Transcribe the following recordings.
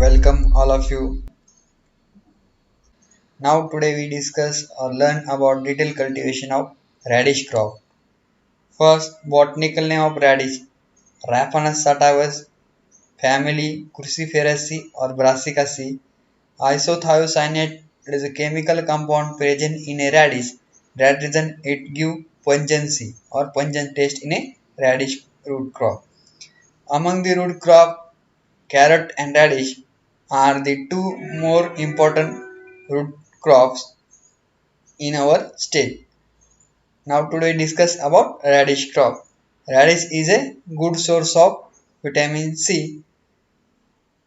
Welcome all of you. Now today we discuss or learn about detailed cultivation of radish crop. First, botanical name of radish, Raphanus sativus, family Cruciferaceae or Brassicaceae. Isothiocyanate is a chemical compound present in a radish that reason it give pungency or pungent taste in a radish root crop. Among the root crop, carrot and radish are the two more important root crops in our state. Now today discuss about radish crop. Radish is a good source of vitamin C,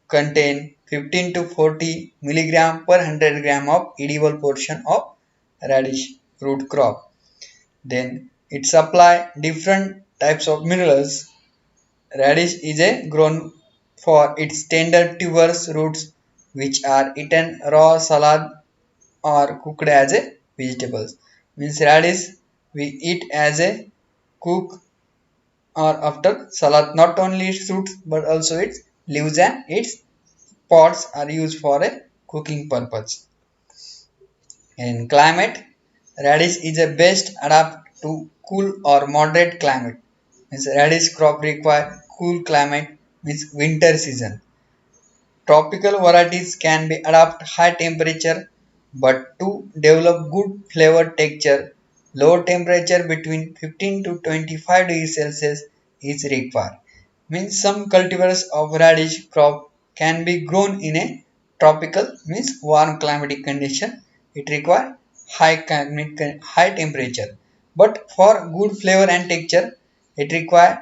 contain 15 to 40 milligram per 100 gram of edible portion of radish root crop. Then it supply different types of minerals. Radish is a grown for its tender tuberous roots which are eaten raw, salad or cooked as a vegetables. Means radish we eat as a cook or after salad. Not only its roots but also its leaves and its pods are used for a cooking purpose. In climate, radish is a best adapt to cool or moderate climate. Means radish crop require cool climate means winter season. Tropical varieties can be adapt high temperature, but to develop good flavor texture, low temperature between 15 to 25 degrees Celsius is required. Means some cultivars of radish crop can be grown in a tropical means warm climatic condition. It requires high temperature. But for good flavor and texture, it requires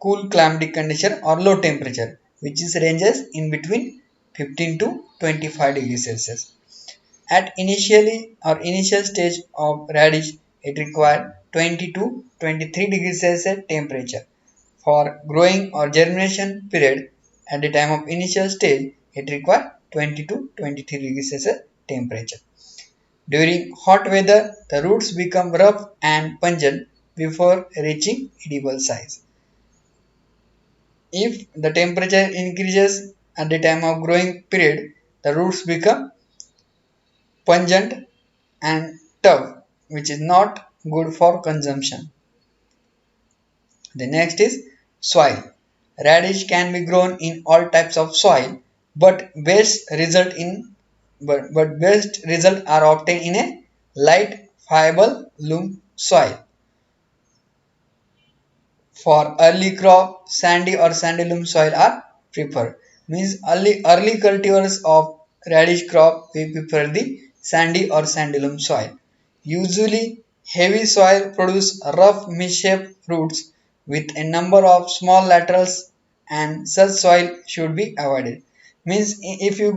cool climatic condition or low temperature which is ranges in between 15 to 25 degrees Celsius. At initial stage of radish it requires 20 to 23 degrees Celsius temperature. For growing or germination period at the time of initial stage it requires 20 to 23 degrees Celsius temperature. During hot weather the roots become rough and pungent before reaching edible size. If the temperature increases at the time of growing period, the roots become pungent and tough, which is not good for consumption. The next is soil. Radish can be grown in all types of soil, but best result are obtained in a light friable loam soil. For early crop, sandy or sandy loam soil are preferred. Means early cultivars of radish crop we prefer the sandy or sandy loam soil. Usually heavy soil produce rough misshaped roots with a number of small laterals and such soil should be avoided. Means if we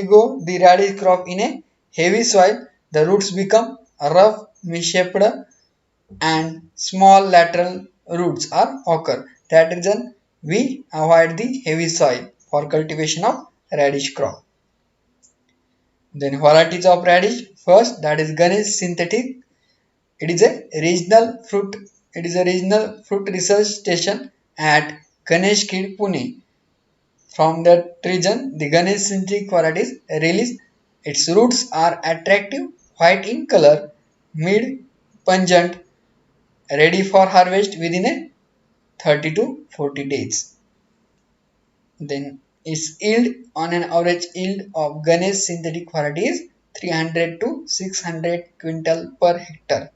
go the radish crop in a heavy soil, the roots become rough misshaped and small lateral roots are occur. That reason we avoid the heavy soil for cultivation of radish crop. Then varieties of radish. First that is Ganesh synthetic. It is a regional fruit. It is a regional fruit research station at Ganesh Kid Pune. From that region, the Ganesh synthetic varieties released. Its roots are attractive, white in color, mid pungent, ready for harvest within a 30 to 40 days. Then its yield on an average yield of Ganesh synthetic variety is 300 to 600 quintal per hectare.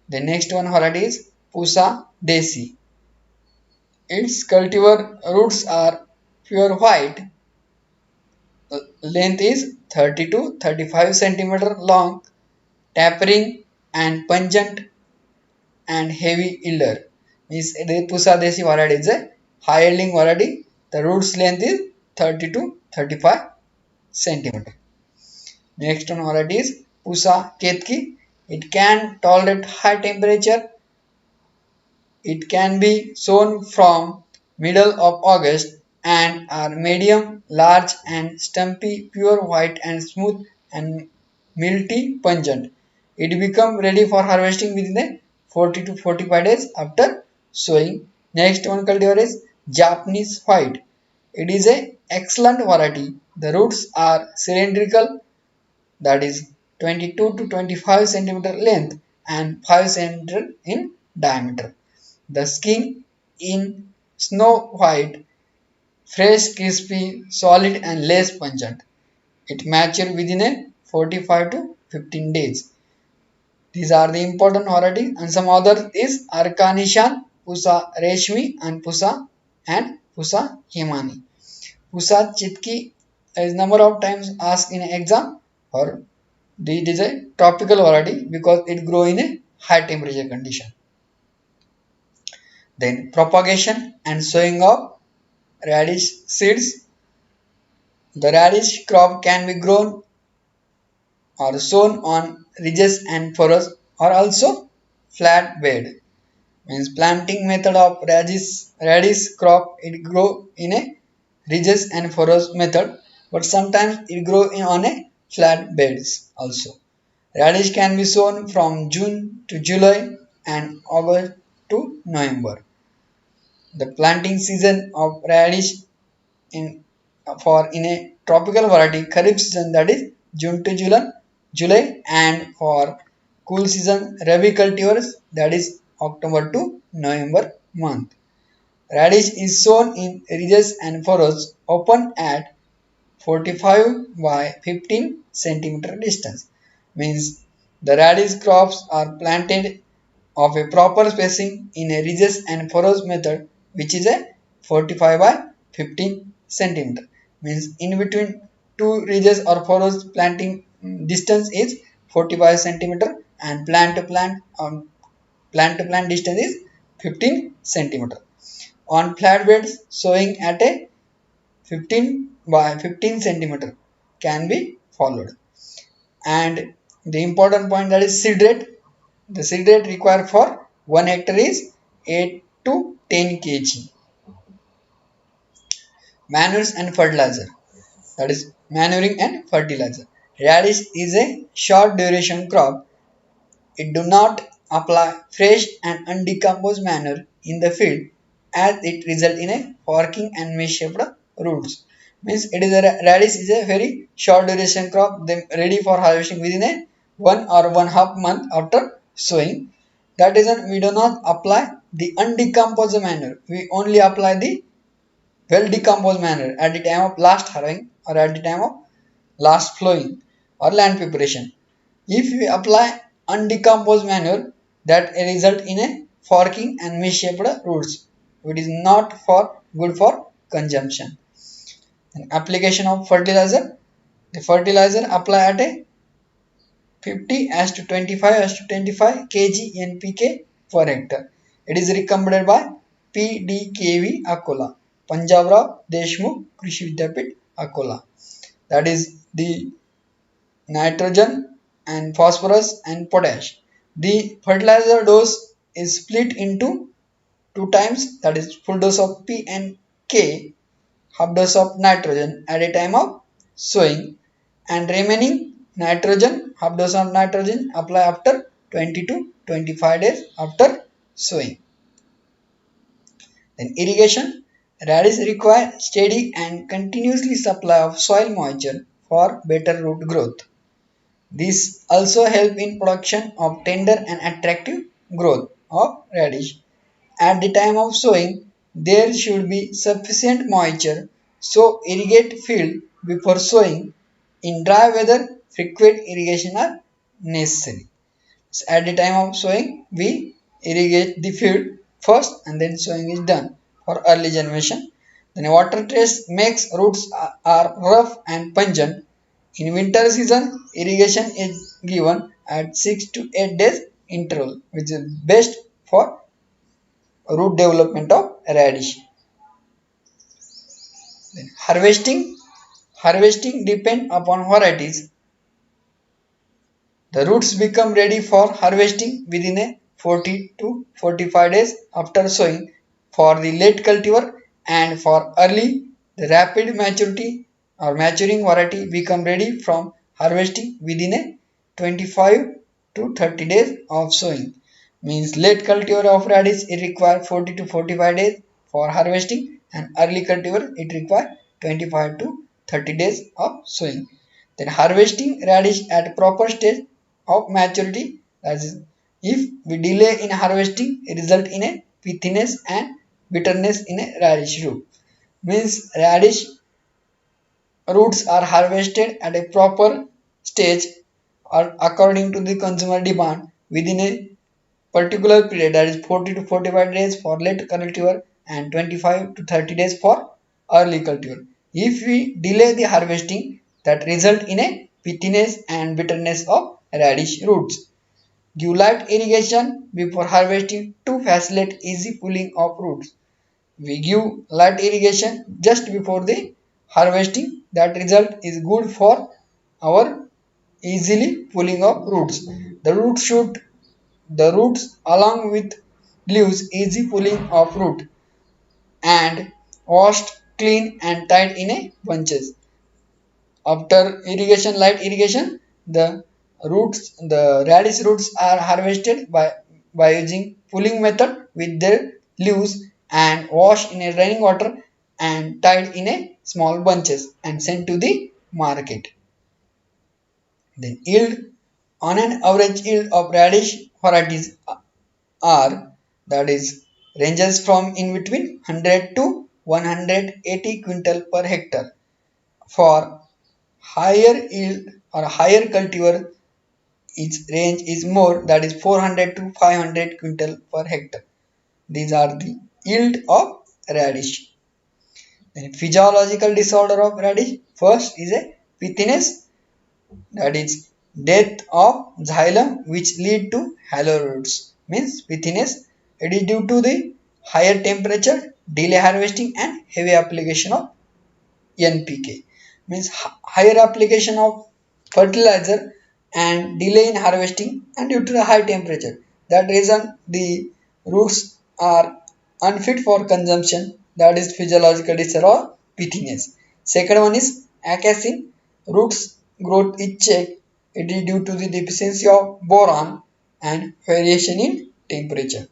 The next one variety is Pusa Desi. Its cultivar roots are pure white. Length is 30 to 35 centimeter long, tapering and pungent and heavy yielder. Means the Pusa Desi variety is a high yielding variety. The roots length is 30 to 35 centimeter. Next one variety is Pusa Ketki. It can tolerate high temperature. It can be sown from middle of August and are medium, large and stumpy, pure white and smooth and milty pungent. It become ready for harvesting within a 40 to 45 days after sowing. Next one cultivar is Japanese white. It is a excellent variety. The roots are cylindrical, that is 22 to 25 centimeter length and 5 centimeter in diameter. The skin in snow white, fresh, crispy, solid and less pungent. It matures within a 45 to 15 days. These are the important varieties, and some other is Arkanishan, Pusa Reshmi and Pusa Himani. Pusa Chitki is number of times asked in an exam, or it is a tropical variety because it grows in a high temperature condition. Then propagation and sowing of radish seeds. The radish crop can be grown or sown on ridges and furrows or also flat bed. Means planting method of radish crop, it grow in a ridges and furrows method, but sometimes it grow on a flat beds also. Radish can be sown from June to July and August to November. The planting season of radish in in a tropical variety Kharif season, that is June to July, and for cool season Rabi cultivars, that is October to November month. Radish is sown in ridges and furrows open at 45 by 15 centimeter distance. Means the radish crops are planted of a proper spacing in a ridges and furrows method, which is a 45 by 15 centimeter. Means in between two ridges or furrows planting distance is 45 centimeter, and plant to plant distance is 15 centimeter. On flat beds, sowing at a 15 by 15 centimeter can be followed. And the important point, that is seed rate. The seed rate required for 1 hectare is 8 to 10 kg. Manures and fertilizer, that is manuring and fertilizer. Radish is a short duration crop. It do not apply fresh and undecomposed manure in the field, as it result in a forking and misshaped roots. Means it is a radish is a very short duration crop, then ready for harvesting within a 1 or 1/2 month after sowing. That is, we do not apply the undecomposed manure. We only apply the well decomposed manure at the time of last harrowing or at the time of last flowing or land preparation. If we apply undecomposed manure, that result in a forking and misshaped roots. It is not for good for consumption. And application of fertilizer. The fertilizer apply at a 50 as to 25 as to 25 kg NPK per hectare. It is recommended by PDKV Akola, Punjab Rao Deshmukh Krishi Vidyapit Akola. That is the nitrogen and phosphorus and potash. The fertilizer dose is split into two times, that is full dose of P and K, half dose of nitrogen at a time of sowing, and remaining nitrogen, half dose of nitrogen apply after 20 to 25 days after sowing. Then irrigation. Radish require steady and continuously supply of soil moisture for better root growth. This also help in production of tender and attractive growth of radish. At the time of sowing, there should be sufficient moisture, so irrigate field before sowing. In dry weather, frequent irrigation are necessary. So at the time of sowing, we irrigate the field first and then sowing is done for early germination. Then water stress makes roots are rough and pungent. In winter season, irrigation is given at 6 to 8 days interval, which is best for root development of radish. Then harvesting depend upon varieties. The roots become ready for harvesting within a 40 to 45 days after sowing for the late cultivar, and for early, the rapid maturity or maturing variety become ready from harvesting within a 25 to 30 days of sowing. Means late cultivar of radish, it requires 40 to 45 days for harvesting, and early cultivar it requires 25 to 30 days of sowing. Then harvesting radish at proper stage of maturity, that is, if we delay in harvesting, it result in a pithiness and bitterness in a radish root. Means radish roots are harvested at a proper stage or according to the consumer demand within a particular period, that is 40 to 45 days for late cultivar and 25 to 30 days for early cultivar. If we delay the harvesting, that result in a pithiness and bitterness of radish roots. Give light irrigation before harvesting to facilitate easy pulling of roots. We give light irrigation just before the harvesting. That result is good for our easily pulling of roots. The roots along with leaves easy pulling of root and washed clean and tied in a bunches. After irrigation, light irrigation, the radish roots are harvested by using pulling method with their leaves and washed in a running water and tied in a small bunches and sent to the market. Then yield, on an average yield of radish varieties are, that is, ranges from in between 100 to 180 quintal per hectare. For higher yield or higher cultivar, its range is more, that is 400 to 500 quintal per hectare. These are the yield of radish. Then physiological disorder of radish. First is a pithiness, that is death of xylem which lead to hollow roots. Means pithiness, it is due to the higher temperature, delay harvesting and heavy application of NPK. Means higher application of fertilizer and delay in harvesting and due to the high temperature. That reason the roots are unfit for consumption, that is physiological disorder or pithiness. Second one is acacia, roots growth is checked. It is due to the deficiency of boron and variation in temperature.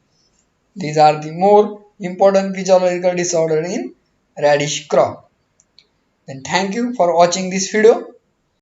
These are the more important physiological disorder in radish crop. Then thank you for watching this video.